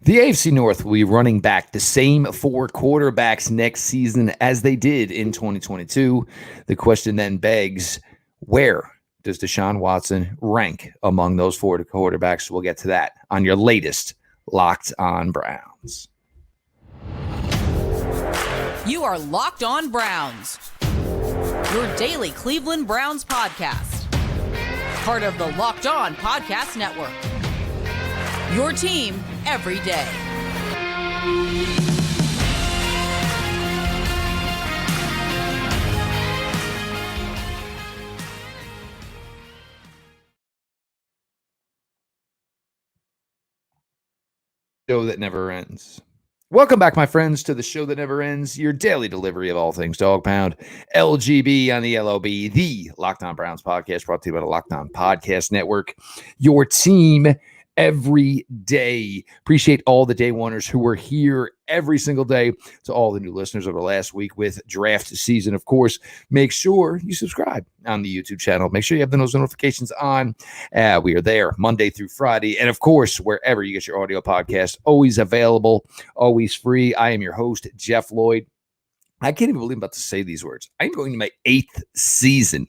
The AFC North will be running back the same 4 quarterbacks next season as they did in 2022. The question then begs, where does Deshaun Watson rank among those 4 quarterbacks? We'll get to that on your latest Locked On Browns. You are Locked On Browns, your daily Cleveland Browns podcast. Part of the Locked On Podcast Network. Your team every day. Show that never ends. Welcome back, my friends, to the show that never ends, your daily delivery of all things Dog Pound, LGB on the LOB, the Locked On Browns podcast, brought to you by the Locked On Podcast Network, your team every day. Appreciate all the day oneers who were here every single day. To all the new listeners over the last week with draft season, of course, make sure you subscribe on the YouTube channel. Make sure you have those notifications on. We are there Monday through Friday. And of course, wherever you get your audio podcast, always available, always free. I am your host, Jeff Lloyd. I can't even believe I'm about to say these words. I'm going to my 8th season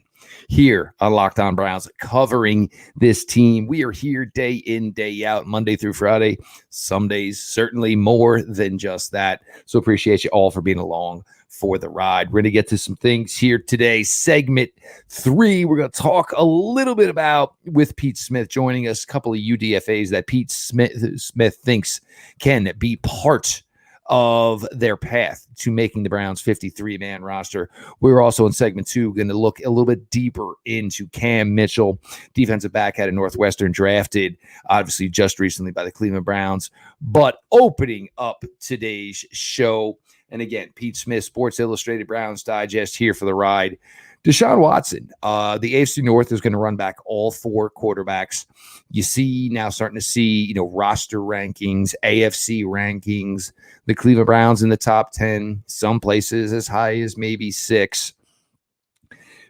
here on Locked On Browns, covering this team. We are here day in, day out, Monday through Friday. Some days, certainly more than just that. So appreciate you all for being along for the ride. We're going to get to some things here today. Segment 3, we're going to talk a little bit about, with Pete Smith joining us, a couple of UDFAs that Pete Smith thinks can be part of their path to making the Browns 53-man roster. We're also in segment 2 going to look a little bit deeper into Cam Mitchell, defensive back out of Northwestern, drafted obviously just recently by the Cleveland Browns. But opening up today's show, and again, Pete Smith, Sports Illustrated Browns Digest, here for the ride. Deshaun Watson, the AFC North is going to run back all 4 quarterbacks. You see now starting to see, roster rankings, AFC rankings, the Cleveland Browns in the top 10, some places as high as maybe 6.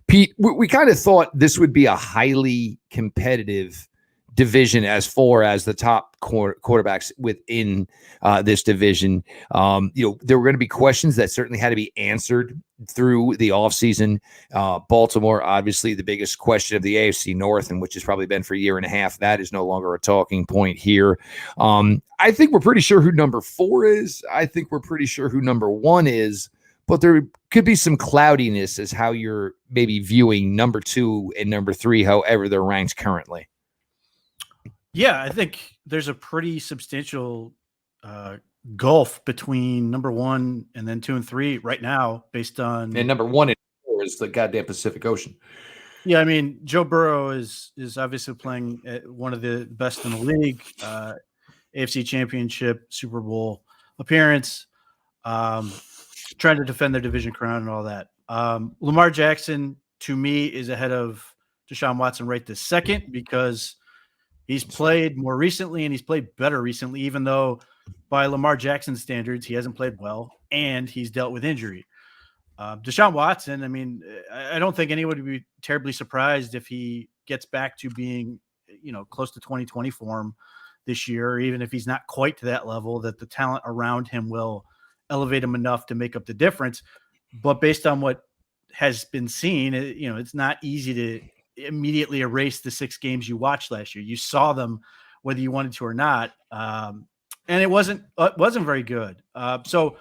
Pete, we kind of thought this would be a highly competitive division as far as the top quarterbacks within this division. There were going to be questions that certainly had to be answered through the offseason. Baltimore, obviously the biggest question of the AFC North, and which has probably been for a year and a half. That is no longer a talking point here. I think we're pretty sure who number 4 is. I think we're pretty sure who number 1 is. But there could be some cloudiness as how you're maybe viewing number 2 and number 3, however they're ranked currently. Yeah, I think there's a pretty substantial gulf between number 1 and then 2 and 3 right now, based on. And number 1 and 4 is the goddamn Pacific Ocean. Yeah, I mean, Joe Burrow is obviously playing at one of the best in the league, AFC Championship, Super Bowl appearance, trying to defend their division crown and all that. Lamar Jackson, to me, is ahead of Deshaun Watson right this second, because he's played more recently and he's played better recently, even though by Lamar Jackson standards, he hasn't played well and he's dealt with injury. Deshaun Watson, I mean, I don't think anyone would be terribly surprised if he gets back to being, close to 2020 form this year, even if he's not quite to that level, that the talent around him will elevate him enough to make up the difference. But based on what has been seen, it's not easy to immediately erase the 6 games you watched last year. You saw them whether you wanted to or not. And it wasn't very good. So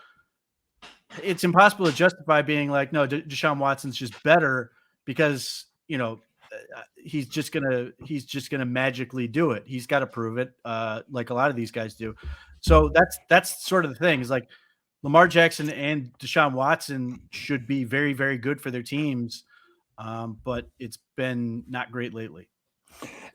it's impossible to justify being like, no, Deshaun Watson's just better because, he's just gonna magically do it. He's got to prove it, like a lot of these guys do. So that's sort of the thing, is like Lamar Jackson and Deshaun Watson should be very, very good for their teams. But it's been not great lately.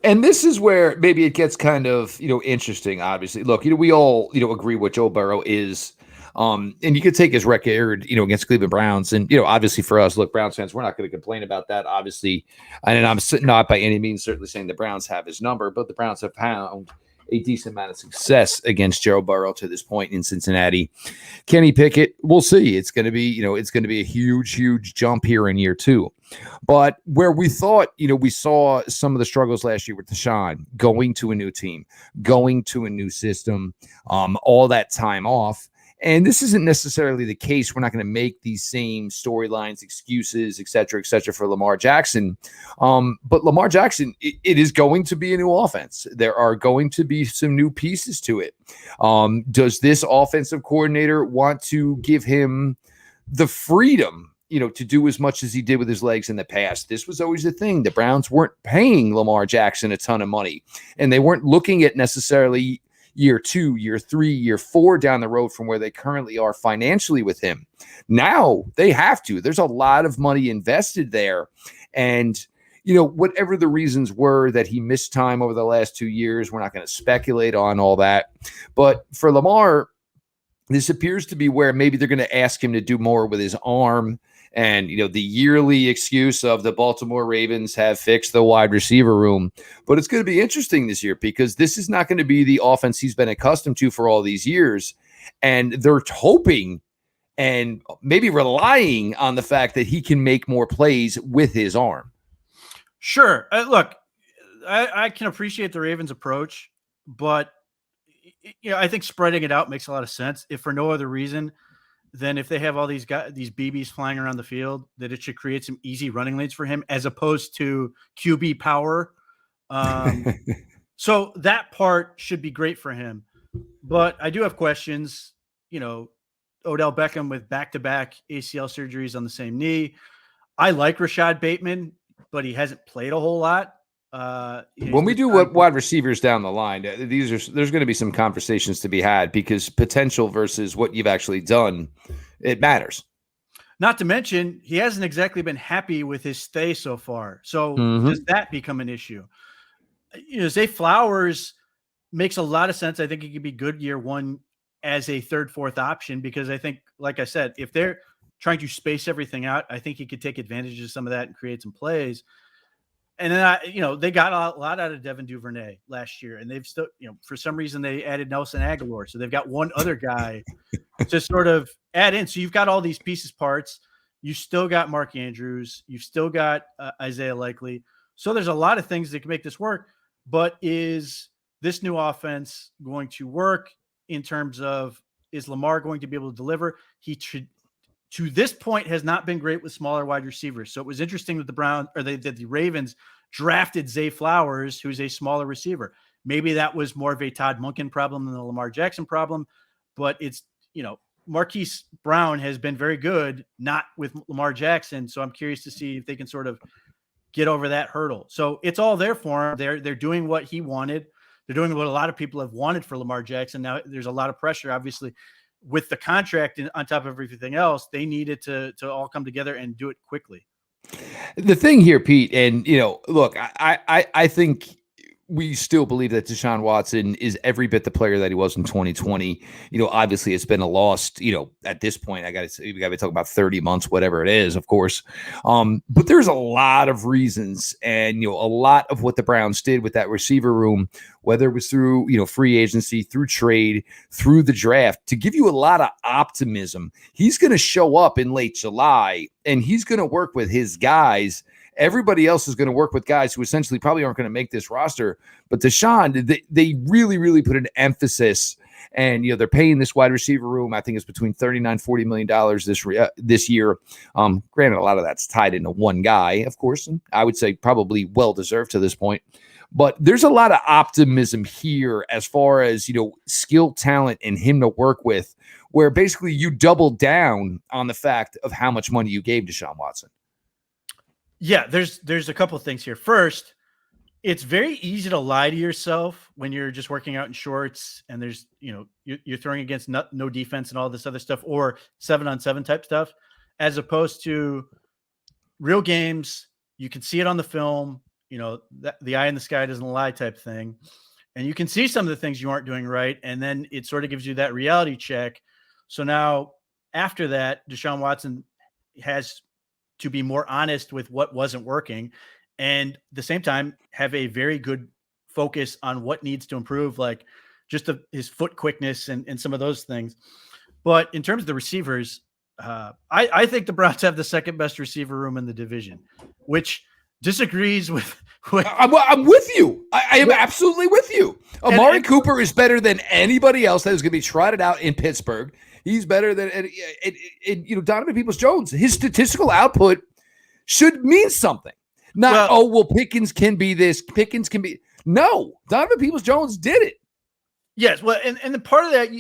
And this is where maybe it gets kind of, interesting, obviously. Look, we all, agree what Joe Burrow is. And you could take his record, against Cleveland Browns. And, obviously for us, look, Browns fans, we're not going to complain about that, obviously. And I'm not by any means certainly saying the Browns have his number, but the Browns have found a decent amount of success against Joe Burrow to this point in Cincinnati. Kenny Pickett, we'll see. It's going to be, it's going to be a huge, huge jump here in year 2. But where we thought, we saw some of the struggles last year with Deshaun going to a new team, going to a new system, all that time off. And this isn't necessarily the case. We're not going to make these same storylines, excuses, et cetera, for Lamar Jackson. But Lamar Jackson, it is going to be a new offense. There are going to be some new pieces to it. Does this offensive coordinator want to give him the freedom, to do as much as he did with his legs in the past? This was always the thing. The Browns weren't paying Lamar Jackson a ton of money, and they weren't looking at necessarily year 2, year 3, year 4 down the road from where they currently are financially with him. Now they have to. There's a lot of money invested there. And, whatever the reasons were that he missed time over the last 2 years, we're not going to speculate on all that. But for Lamar, this appears to be where maybe they're going to ask him to do more with his arm. And, the yearly excuse of the Baltimore Ravens have fixed the wide receiver room. But it's going to be interesting this year because this is not going to be the offense he's been accustomed to for all these years. And they're hoping and maybe relying on the fact that he can make more plays with his arm. Sure. Look, I can appreciate the Ravens' approach, but I think spreading it out makes a lot of sense. If for no other reason, then if they have all these guys, these BBs flying around the field, that it should create some easy running lanes for him as opposed to QB power. So that part should be great for him. But I do have questions. Odell Beckham with back-to-back ACL surgeries on the same knee. I like Rashad Bateman, but he hasn't played a whole lot. When we do what wide receivers down the line, there's going to be some conversations to be had because potential versus what you've actually done, it matters. Not to mention, he hasn't exactly been happy with his stay so far. So does that become an issue? Zay Flowers makes a lot of sense. I think he could be good year 1 as a 3rd, 4th option because I think, like I said, if they're trying to space everything out, I think he could take advantage of some of that and create some plays. And then, they got a lot out of Devin Duvernay last year, and they've still, for some reason they added Nelson Aguilar. So they've got one other guy to sort of add in. So you've got all these pieces, parts. You still got Mark Andrews. You've still got Isaiah Likely. So there's a lot of things that can make this work. But is this new offense going to work in terms of, is Lamar going to be able to deliver? He should. To this point, has not been great with smaller wide receivers. So it was interesting that the Ravens drafted Zay Flowers, who's a smaller receiver. Maybe that was more of a Todd Monken problem than the Lamar Jackson problem, but it's, Marquise Brown has been very good, not with Lamar Jackson. So I'm curious to see if they can sort of get over that hurdle. So it's all there for him. They're doing what he wanted. They're doing what a lot of people have wanted for Lamar Jackson. Now there's a lot of pressure, obviously, with the contract on top of everything else. They needed to all come together and do it quickly. The thing here, Pete, and look, I think we still believe that Deshaun Watson is every bit the player that he was in 2020. Obviously it's been a lost, at this point, we got to be talking about 30 months, whatever it is, of course. But there's a lot of reasons and, a lot of what the Browns did with that receiver room, whether it was through, free agency, through trade, through the draft, to give you a lot of optimism. He's going to show up in late July and he's going to work with his guys. Everybody else is going to work with guys who essentially probably aren't going to make this roster. But Deshaun, they really, really put an emphasis, and they're paying this wide receiver room. I think it's between $39-40 million this year. Granted, a lot of that's tied into one guy, of course, and I would say probably well deserved to this point. But there's a lot of optimism here as far as skill, talent, and him to work with, where basically you double down on the fact of how much money you gave Deshaun Watson. Yeah, there's a couple of things here. First, it's very easy to lie to yourself when you're just working out in shorts and there's, you're throwing against no defense and all this other stuff, or 7-on-7 type stuff, as opposed to real games. You can see it on the film, the eye in the sky doesn't lie type thing. And you can see some of the things you aren't doing right. And then it sort of gives you that reality check. So now after that, Deshaun Watson has to be more honest with what wasn't working, and at the same time have a very good focus on what needs to improve, like just his foot quickness and some of those things. But in terms of the receivers, I think the Browns have the second best receiver room in the division, which disagrees with I'm with you. I am absolutely with you. Amari Cooper is better than anybody else that is going to be trotted out in Pittsburgh. He's better than Donovan Peoples-Jones. His statistical output should mean something. Pickens can be this. Pickens can be. No, Donovan Peoples-Jones did it. Yes, well, and the part of that,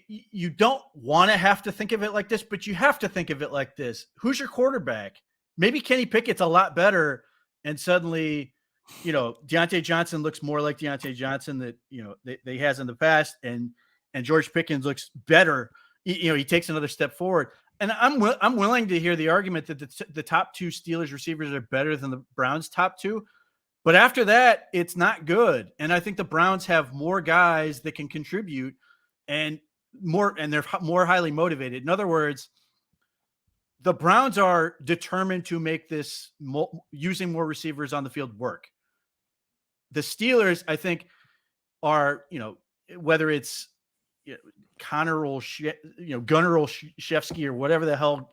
you don't want to have to think of it like this, but you have to think of it like this. Who's your quarterback? Maybe Kenny Pickett's a lot better, and suddenly, Deontay Johnson looks more like Deontay Johnson that they has in the past, and George Pickens looks better. He takes another step forward, and I'm willing to hear the argument that the top two Steelers receivers are better than the Browns' top two. But after that, it's not good. And I think the Browns have more guys that can contribute and they're more highly motivated. In other words, the Browns are determined to make this using more receivers on the field work. The Steelers, I think, are, whether it's Gunnar Olszewski or whatever the hell,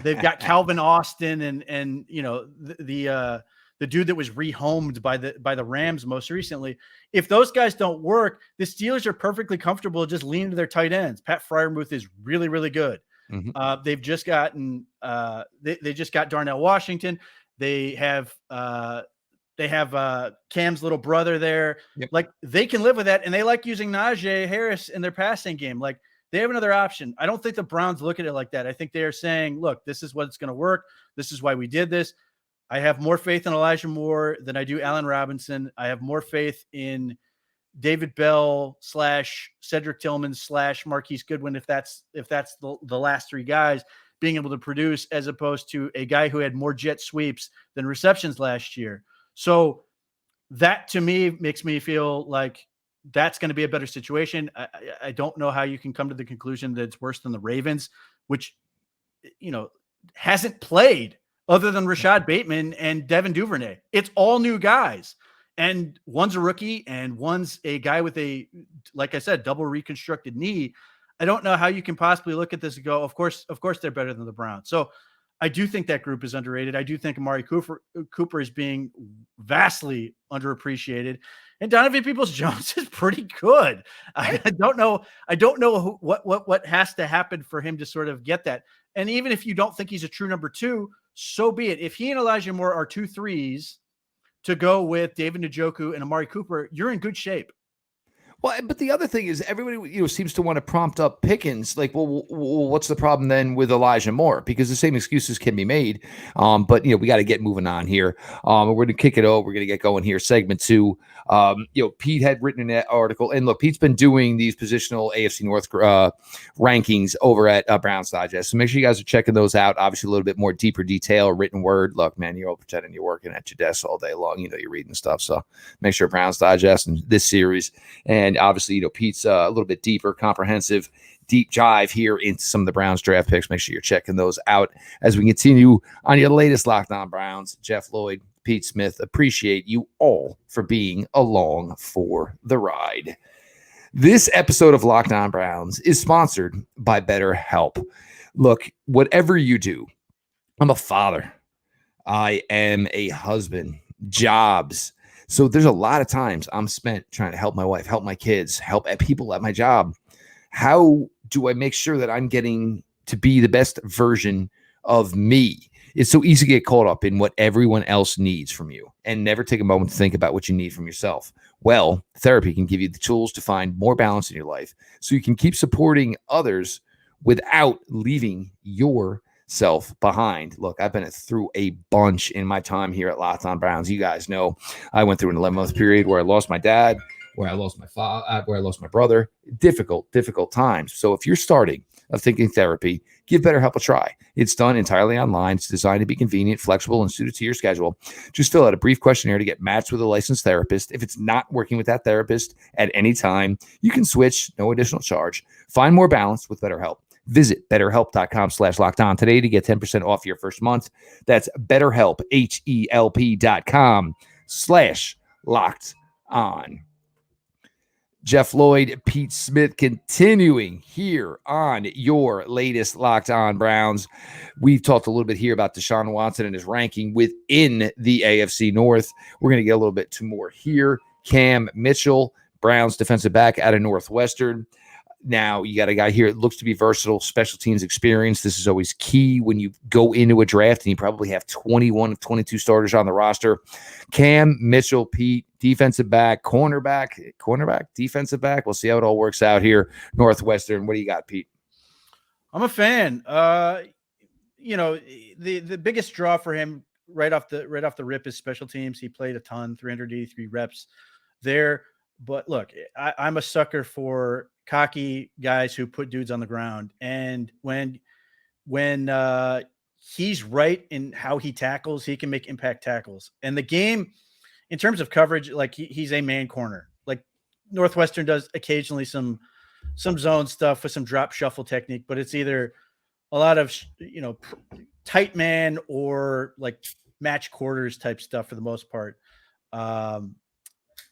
they've got Calvin Austin and the dude that was rehomed by the Rams most recently. If those guys don't work, the Steelers are perfectly comfortable just leaning to their tight ends. Pat Freiermuth is really, really good. Mm-hmm. They've just gotten they just got Darnell Washington. They have Cam's little brother there. Yep. Like, they can live with that, and they like using Najee Harris in their passing game. Like, they have another option. I don't think the Browns look at it like that. I think they are saying, look, this is what's going to work. This is why we did this. I have more faith in Elijah Moore than I do Allen Robinson. I have more faith in David Bell / Cedric Tillman / Marquise Goodwin, if that's the last three guys being able to produce, as opposed to a guy who had more jet sweeps than receptions last year. So that, to me, makes me feel like that's going to be a better situation. I don't know how you can come to the conclusion that it's worse than the Ravens, which, hasn't played other than Rashad Bateman and Devin Duvernay. It's all new guys. And one's a rookie and one's a guy with a, like I said, double reconstructed knee. I don't know how you can possibly look at this and go, of course they're better than the Browns. So I do think that group is underrated. I do think Amari Cooper is being vastly underappreciated. And Donovan Peoples-Jones is pretty good. I don't know what has to happen for him to sort of get that. And even if you don't think he's a true number two, so be it. If he and Elijah Moore are 2 3s to go with David Njoku and Amari Cooper, you're in good shape. Well, but the other thing is, everybody seems to want to prompt up Pickens. Like, well, what's the problem then with Elijah Moore? Because the same excuses can be made. But we got to get moving on here. We're going to kick it over. We're going to get going here. Segment 2. Pete had written in that article, and look, Pete's been doing these positional AFC North rankings over at Browns Digest. So make sure you guys are checking those out. Obviously, a little bit more deeper detail, written word. Look, man, you're all pretending you're working at your desk all day long. You're reading stuff. So make sure Browns Digest and this series. And obviously, Pete's a little bit deeper, comprehensive, deep dive here into some of the Browns draft picks. Make sure you're checking those out as we continue on your latest Locked On Browns. Jeff Lloyd, Pete Smith, appreciate you all for being along for the ride. This episode of Locked On Browns is sponsored by BetterHelp. Look, whatever you do, I'm a father. I am a husband, jobs. So there's a lot of times I'm spent trying to help my wife, help my kids, help people at my job. How do I make sure that I'm getting to be the best version of me? It's so easy to get caught up in what everyone else needs from you and never take a moment to think about what you need from yourself. Well, therapy can give you the tools to find more balance in your life so you can keep supporting others without leaving yourself behind. Look, I've been through a bunch in my time here at Locked On Browns. You guys know I went through an 11-month period where I lost my dad, where I lost my father, where I lost my brother. Difficult times. So if you're starting of thinking therapy, give BetterHelp a try. It's done entirely online. It's designed to be convenient, flexible, and suited to your schedule. Just fill out a brief questionnaire to get matched with a licensed therapist. If it's not working with that therapist at any time, you can switch, no additional charge. Find more balance with BetterHelp. Visit BetterHelp.com/lockedon today to get 10% off your first month. That's BetterHelp, HELP.com/locked on. Jeff Lloyd, Pete Smith, continuing here on your latest Locked On Browns. We've talked a little bit here about Deshaun Watson and his ranking within the AFC North. We're going to get a little bit more here. Cam Mitchell, Browns defensive back out of Northwestern. Now, you got a guy here that looks to be versatile, special teams experience. This is always key when you go into a draft, and you probably have 21 of 22 starters on the roster. Cam Mitchell, Pete, defensive back, cornerback, defensive back. We'll see how it all works out here. Northwestern, what do you got, Pete? I'm a fan. The biggest draw for him right off the rip is special teams. He played a ton, 383 reps there. But look, I'm a sucker for cocky guys who put dudes on the ground. And when he's right in how he tackles, he can make impact tackles. And the game, in terms of coverage, like he's a man corner. Like Northwestern does occasionally some zone stuff with some drop shuffle technique, but it's either a lot of tight man or like match quarters type stuff for the most part.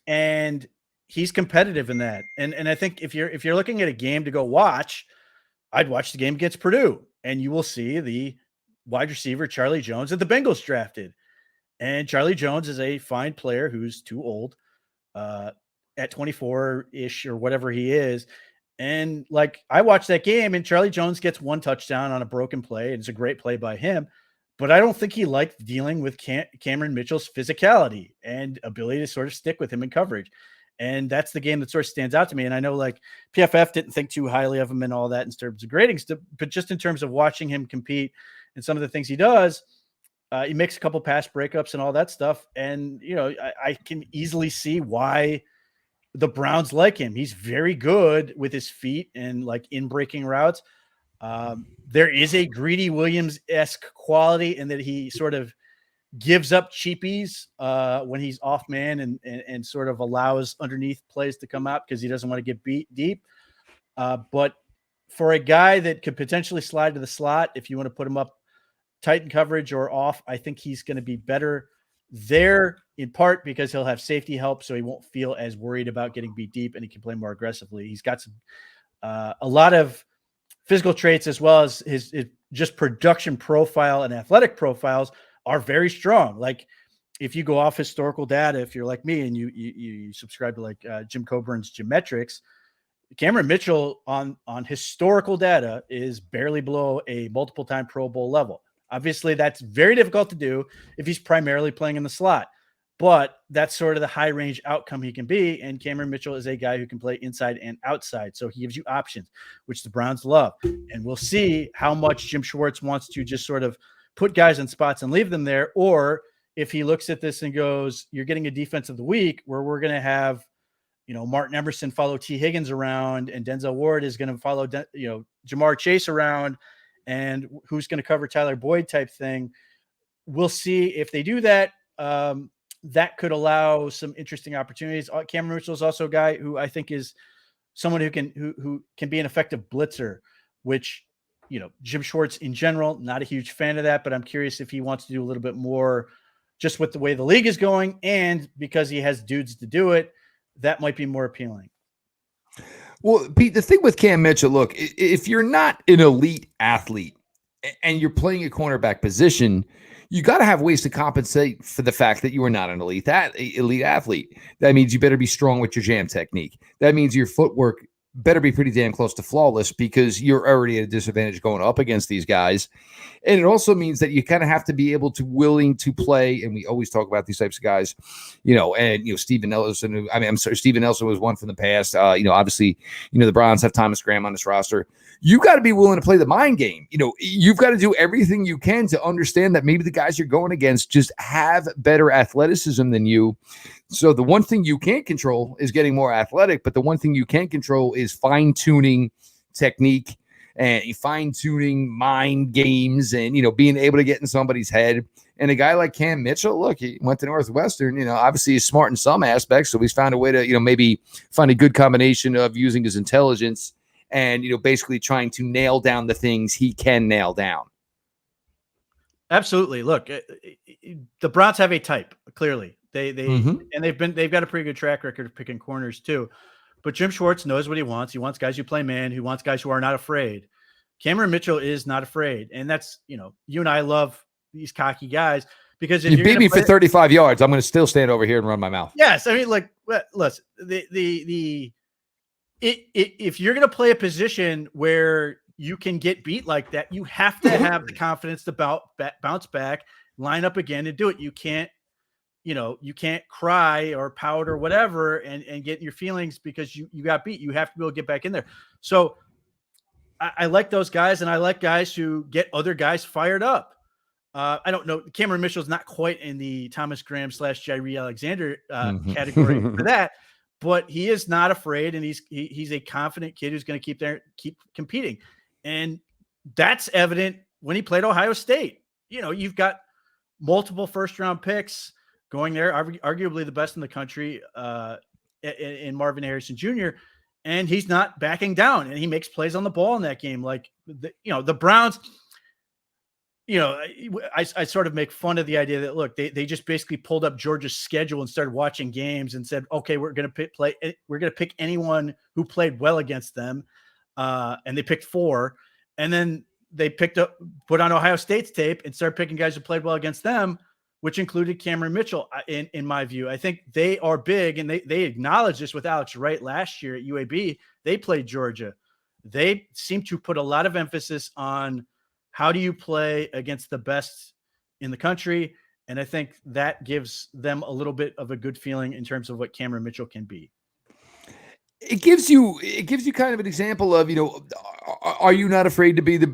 And he's competitive in that. And I think if you're looking at a game to go watch, I'd watch the game against Purdue, and you will see the wide receiver Charlie Jones that the Bengals drafted. And Charlie Jones is a fine player who's too old at 24-ish or whatever he is. And like I watched that game, and Charlie Jones gets one touchdown on a broken play, and it's a great play by him. But I don't think he liked dealing with Cameron Mitchell's physicality and ability to sort of stick with him in coverage. And that's the game that sort of stands out to me. And I know like PFF didn't think too highly of him and all that in terms of grading stuff, but just in terms of watching him compete and some of the things he does, he makes a couple pass breakups and all that stuff. And, I can easily see why the Browns like him. He's very good with his feet and like in breaking routes. There is a Greedy Williams-esque quality in that he sort of gives up cheapies when he's off man and sort of allows underneath plays to come out because he doesn't want to get beat deep. But for a guy that could potentially slide to the slot, if you want to put him up tight in coverage or off, I think he's going to be better there in part because he'll have safety help. So he won't feel as worried about getting beat deep and he can play more aggressively. He's got some, a lot of physical traits as well as his just production profile and athletic profiles are very strong. Like if you go off historical data, if you're like me and you subscribe to like Jim Coburn's Geometrics, Cameron Mitchell on historical data is barely below a multiple time Pro Bowl level. Obviously that's very difficult to do if he's primarily playing in the slot, but that's sort of the high range outcome he can be. And Cameron Mitchell is a guy who can play inside and outside. So he gives you options, which the Browns love. And we'll see how much Jim Schwartz wants to just sort of put guys in spots and leave them there. Or if he looks at this and goes, you're getting a defense of the week where we're going to have, Martin Emerson follow T Higgins around and Denzel Ward is going to follow, Jamar Chase around and who's going to cover Tyler Boyd type thing. We'll see if they do that. That could allow some interesting opportunities. Cameron Mitchell is also a guy who I think is someone who can be an effective blitzer, which, Jim Schwartz in general, not a huge fan of that, but I'm curious if he wants to do a little bit more just with the way the league is going. And because he has dudes to do it, that might be more appealing. Well, Pete, the thing with Cam Mitchell, look, if you're not an elite athlete and you're playing a cornerback position, you got to have ways to compensate for the fact that you are not an elite athlete. That means you better be strong with your jam technique. That means your footwork better be pretty damn close to flawless because you're already at a disadvantage going up against these guys. And it also means that you kind of have to be able to willing to play. And we always talk about these types of guys, Steven Nelson, Steven Nelson was one from the past. Obviously, the Browns have Thomas Graham on this roster. You got to be willing to play the mind game. You've got to do everything you can to understand that maybe the guys you're going against just have better athleticism than you. So the one thing you can't control is getting more athletic, but the one thing you can control is fine-tuning technique and fine-tuning mind games and, being able to get in somebody's head. And a guy like Cam Mitchell, look, he went to Northwestern, obviously he's smart in some aspects. So he's found a way to, maybe find a good combination of using his intelligence and, basically trying to nail down the things he can nail down. Absolutely. Look, the Browns have a type, clearly. And they've got a pretty good track record of picking corners too. But Jim Schwartz knows what he wants. He wants guys who play man, who wants guys who are not afraid. Cameron Mitchell is not afraid. And that's, you and I love these cocky guys because if you beat me for 35 yards, I'm going to still stand over here and run my mouth. Yes. I mean, like, listen, if you're going to play a position where you can get beat like that, you have to have the confidence to bounce back, line up again and do it. You can't cry or pout or whatever and get in your feelings because you got beat. You have to be able to get back in there. So I like those guys, and I like guys who get other guys fired up. I don't know. Cameron Mitchell's not quite in the Thomas Graham / Jairee Alexander category for that, but he is not afraid, and he's a confident kid who's going to keep competing. And that's evident when he played Ohio State. You've got multiple first-round picks going there, arguably the best in the country in Marvin Harrison Jr., and he's not backing down, and he makes plays on the ball in that game. Like, the Browns, I sort of make fun of the idea that, look, they just basically pulled up Georgia's schedule and started watching games and said, okay, we're going to pick anyone who played well against them. And they picked 4, and then they put on Ohio State's tape and started picking guys who played well against them, which included Cameron Mitchell. In my view, I think they are big, and they acknowledged this with Alex Wright last year at UAB. They played Georgia. They seem to put a lot of emphasis on how do you play against the best in the country, and I think that gives them a little bit of a good feeling in terms of what Cameron Mitchell can be. It gives you kind of an example of, are you not afraid to be the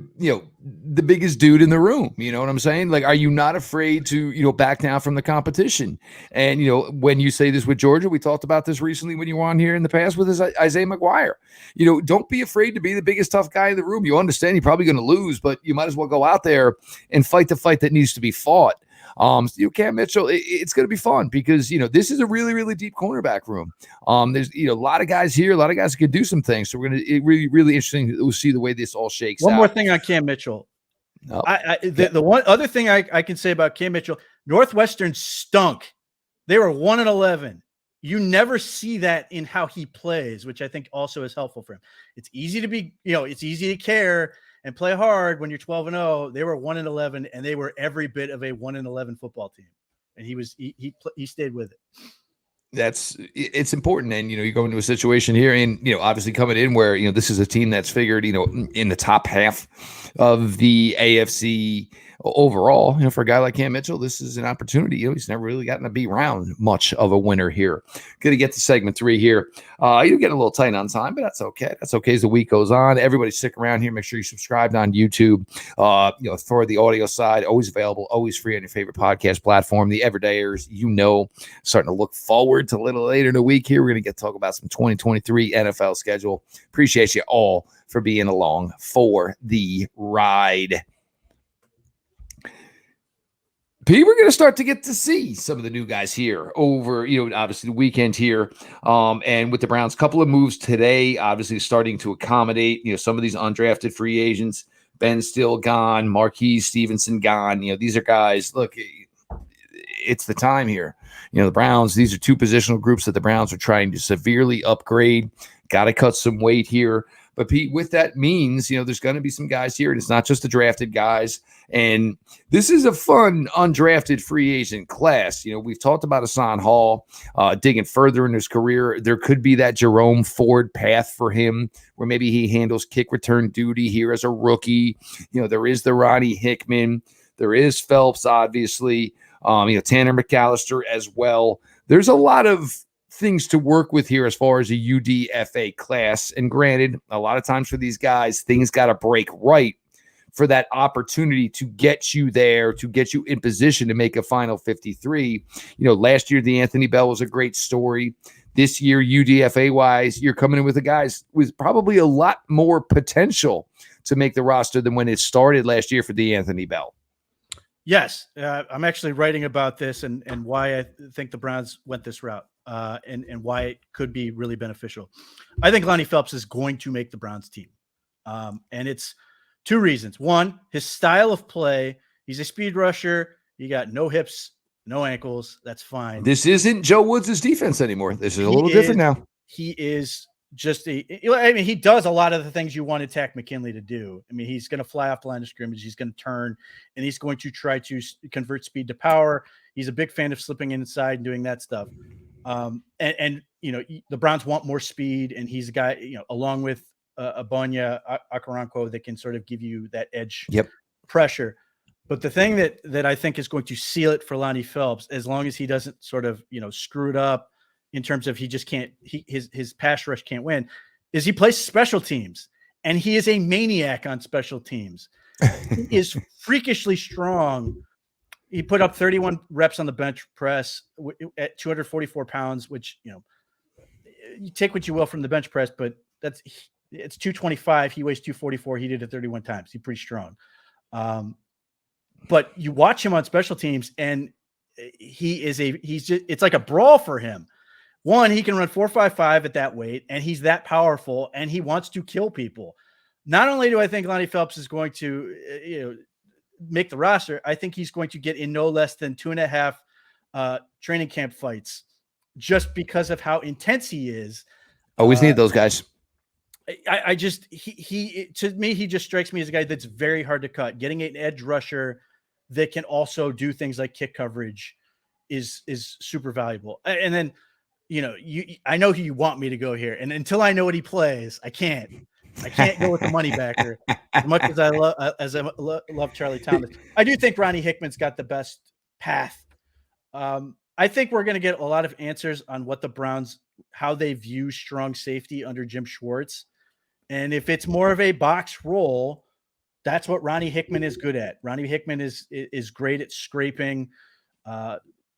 biggest dude in the room? You know what I'm saying? Like, are you not afraid to, back down from the competition? And, when you say this with Georgia, we talked about this recently when you were on here in the past with Isaiah McGuire. Don't be afraid to be the biggest tough guy in the room. You understand you're probably going to lose, but you might as well go out there and fight the fight that needs to be fought. Cam Mitchell, it's going to be fun because, this is a really, really deep cornerback room. There's, a lot of guys here, a lot of guys can do some things. So really, really interesting to see the way this all shakes out. One more thing on Cam Mitchell. The one other thing I can say about Cam Mitchell, Northwestern stunk. They were 1-11. You never see that in how he plays, which I think also is helpful for him. It's easy to be, it's easy to care and play hard when you're 12-0. They were 1-11, and they were every bit of a 1-11 football team. And he stayed with it. It's important. And, you go into a situation here and, obviously coming in where, this is a team that's figured, in the top half of the AFC overall, for a guy like Cam Mitchell, this is an opportunity. He's never really gotten to be around much of a winner here. Going to get to segment 3 here. You're getting a little tight on time, but that's okay. That's okay as the week goes on. Everybody stick around here. Make sure you subscribed on YouTube. For the audio side, always available, always free on your favorite podcast platform. The Everydayers, starting to look forward to a little later in the week here. We're going to get to talk about some 2023 NFL schedule. Appreciate you all for being along for the ride. Pete, we're going to start to get to see some of the new guys here over, obviously the weekend here. And with the Browns, couple of moves today, obviously starting to accommodate, some of these undrafted free agents. Ben still gone, Marquise Stevenson gone. These are guys, look, it's the time here. The Browns, these are 2 positional groups that the Browns are trying to severely upgrade. Got to cut some weight here. But Pete, with that means, there's going to be some guys here, and it's not just the drafted guys. And this is a fun undrafted free agent class. We've talked about Hassan Hall digging further in his career. There could be that Jerome Ford path for him where maybe he handles kick return duty here as a rookie. There is the Ronnie Hickman. There is Phelps, obviously. Tanner McAllister as well. There's a lot of things to work with here as far as a UDFA class. And granted, a lot of times for these guys, things got to break right for that opportunity to get you there, to get you in position to make a final 53. Last year, the Anthony Bell was a great story. This year, UDFA-wise, you're coming in with the guys with probably a lot more potential to make the roster than when it started last year for the Anthony Bell. Yes, I'm actually writing about this and why I think the Browns went this route. And why it could be really beneficial. I think Lonnie Phelps is going to make the Browns team. And it's 2 reasons. One, his style of play. He's a speed rusher. He got no hips no ankles. That's fine. This isn't Joe Woods' defense anymore. This is a little different now. He is just he does a lot of the things you want Takk McKinley to do. I mean, he's going to fly off the line of scrimmage. He's going to turn, and he's going to try to convert speed to power. He's a big fan of slipping inside and doing that stuff. And the Browns want more speed, and he's a guy, along with Abonya Okoronkwo, that can sort of give you that edge pressure. But the thing that I think is going to seal it for Lonnie Phelps, as long as he doesn't sort of, screw it up in terms of he just can't, his pass rush can't win, is he plays special teams, and he is a maniac on special teams. He is freakishly strong. He put up 31 reps on the bench press at 244 pounds, which, you take what you will from the bench press, but it's 225. He weighs 244. He did it 31 times. He's pretty strong. But you watch him on special teams, and it's like a brawl for him. One, he can run 4.55 at that weight, and he's that powerful, and he wants to kill people. Not only do I think Lonnie Phelps is going to, make the roster, I think he's going to get in no less than 2.5 training camp fights, just because of how intense he is. Always need those guys. I just, to me, he just strikes me as a guy that's very hard to cut. Getting an edge rusher that can also do things like kick coverage is super valuable. And then, I know who you want me to go here, and until I know what he plays, I can't go with the money backer. As much as I love Charlie Thomas, I do think Ronnie Hickman's got the best path. I think we're going to get a lot of answers on what the Browns, how they view strong safety under Jim Schwartz. And if it's more of a box role, that's what Ronnie Hickman is good at. Ronnie Hickman is great at scraping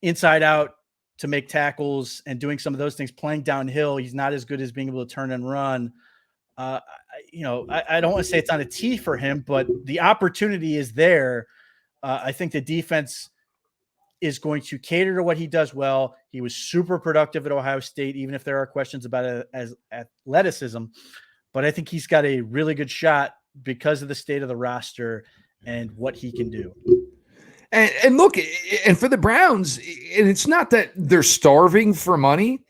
inside out to make tackles and doing some of those things, playing downhill. He's not as good as being able to turn and run. I don't want to say it's on a tee for him, but the opportunity is there. I think the defense is going to cater to what he does well. He was super productive at Ohio State, even if there are questions about it as athleticism. But I think he's got a really good shot because of the state of the roster and what he can do. And look, and for the Browns, and it's not that they're starving for money,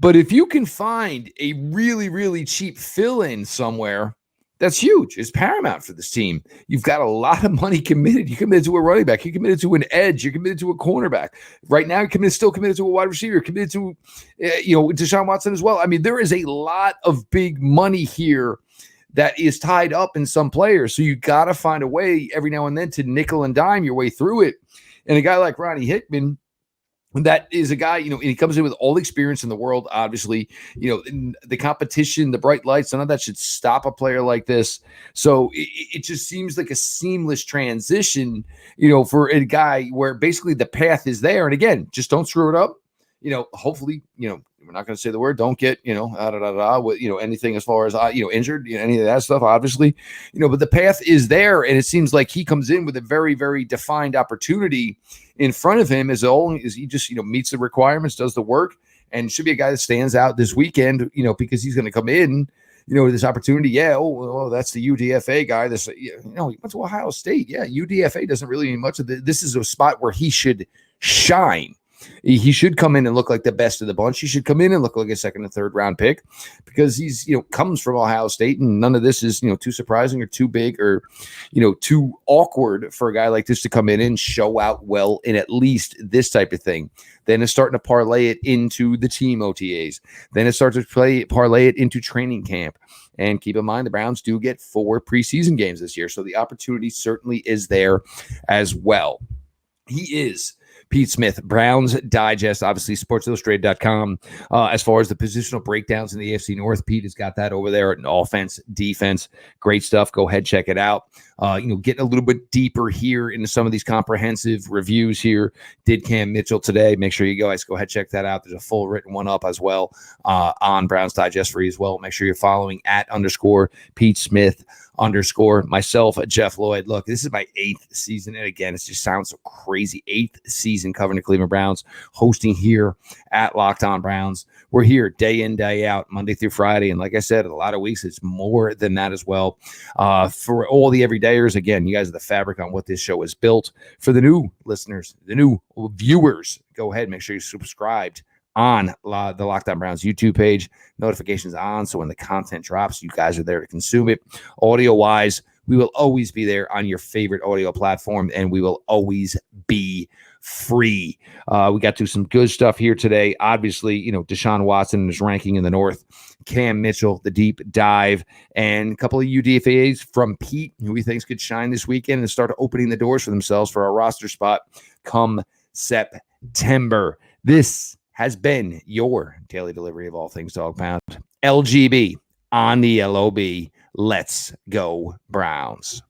but if you can find a really, really cheap fill-in somewhere, that's huge. It's paramount for this team. You've got a lot of money committed. You committed to a running back. You committed to an edge. You're committed to a cornerback. Right now, you're still committed to a wide receiver. You're committed to, Deshaun Watson as well. I mean, there is a lot of big money here that is tied up in some players. So you got to find a way every now and then to nickel and dime your way through it. And a guy like Ronnie Hickman, that is a guy, and he comes in with all the experience in the world, obviously, the competition, the bright lights, none of that should stop a player like this. So it just seems like a seamless transition, for a guy where basically the path is there. And again, just don't screw it up. Hopefully, we're not going to say the word, don't get, with, anything as far as, injured, any of that stuff, obviously, but the path is there. And it seems like he comes in with a very, very defined opportunity in front of him as long as he just, meets the requirements, does the work, and should be a guy that stands out this weekend, because he's going to come in, with this opportunity. Yeah. Oh, that's the UDFA guy. This, he went to Ohio State. Yeah. UDFA doesn't really mean much of this is a spot where he should shine. He should come in and look like the best of the bunch. He should come in and look like a second and third round pick because he's, comes from Ohio State, and none of this is, too surprising or too big or, too awkward for a guy like this to come in and show out well in at least this type of thing. Then it's starting to parlay it into the team OTAs. Then it starts to parlay it into training camp. And keep in mind, the Browns do get 4 preseason games this year. So the opportunity certainly is there as well. He is Pete Smith, Browns Digest, obviously sportsillustrated.com. As far as the positional breakdowns in the AFC North, Pete has got that over there in offense, defense. Great stuff. Go ahead, check it out. Getting a little bit deeper here into some of these comprehensive reviews here. Did Cam Mitchell today. Make sure you guys go ahead, check that out. There's a full written one up as well on Browns Digest for you as well. Make sure you're following @ Pete Smith _ myself, Jeff Lloyd. Look, this is my 8th season. And again, it just sounds so crazy. 8th season covering the Cleveland Browns, hosting here at Locked On Browns. We're here day in, day out, Monday through Friday. And like I said, a lot of weeks, it's more than that as well. For all the everyday dayers. Again, you guys are the fabric on what this show is built. For the new listeners, the new viewers, go ahead, make sure you're subscribed on the Locked On Browns YouTube page. Notifications on, so when the content drops, you guys are there to consume it. Audio-wise, we will always be there on your favorite audio platform, and we will always be free. We got to some good stuff here today. Obviously, Deshaun Watson and his ranking in the North, Cam Mitchell, the deep dive, and a couple of UDFAs from Pete, who we think could shine this weekend and start opening the doors for themselves for a roster spot come September. This has been your daily delivery of all things Dog Pound. LGB on the LOB. Let's go Browns.